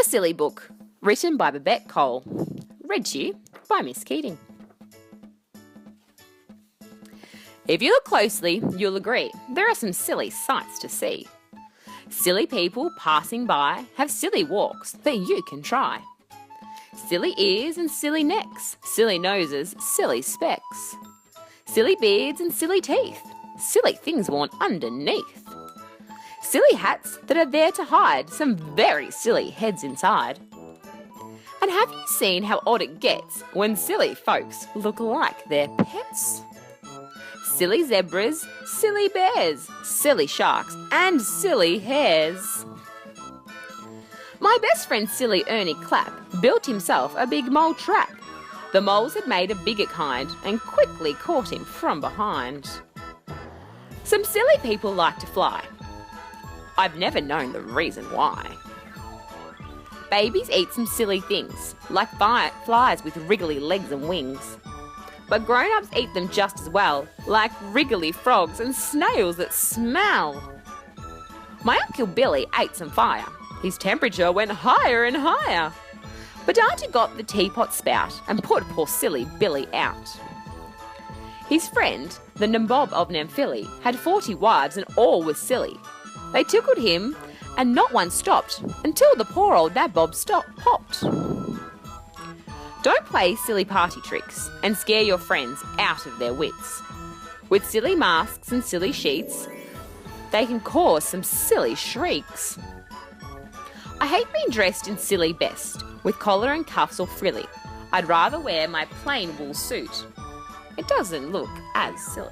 A Silly Book, written by Babette Cole. Read to you by Miss Keating. If you look closely, you'll agree there are some silly sights to see. Silly people passing by have silly walks that you can try. Silly ears and silly necks, silly noses, silly specs. Silly beards and silly teeth, silly things worn underneath. Silly hats that are there to hide some very silly heads inside. And have you seen how odd it gets when silly folks look like their pets? Silly zebras, silly bears, silly sharks and silly hares. My best friend Silly Ernie Clapp built himself a big mole trap. The moles had made a bigger kind and quickly caught him from behind. Some silly people like to fly. I've never known the reason why. Babies eat some silly things, like flies with wriggly legs and wings. But grown-ups eat them just as well, like wriggly frogs and snails that smell. My Uncle Billy ate some fire. His temperature went higher and higher. But Auntie got the teapot spout and put poor silly Billy out. His friend, the nabob of Namphilly, had 40 wives and all were silly. They tickled him and not one stopped until the poor old nabob popped. Don't play silly party tricks and scare your friends out of their wits. With silly masks and silly sheets, they can cause some silly shrieks. I hate being dressed in silly best, with collar and cuffs or frilly. I'd rather wear my plain wool suit. It doesn't look as silly.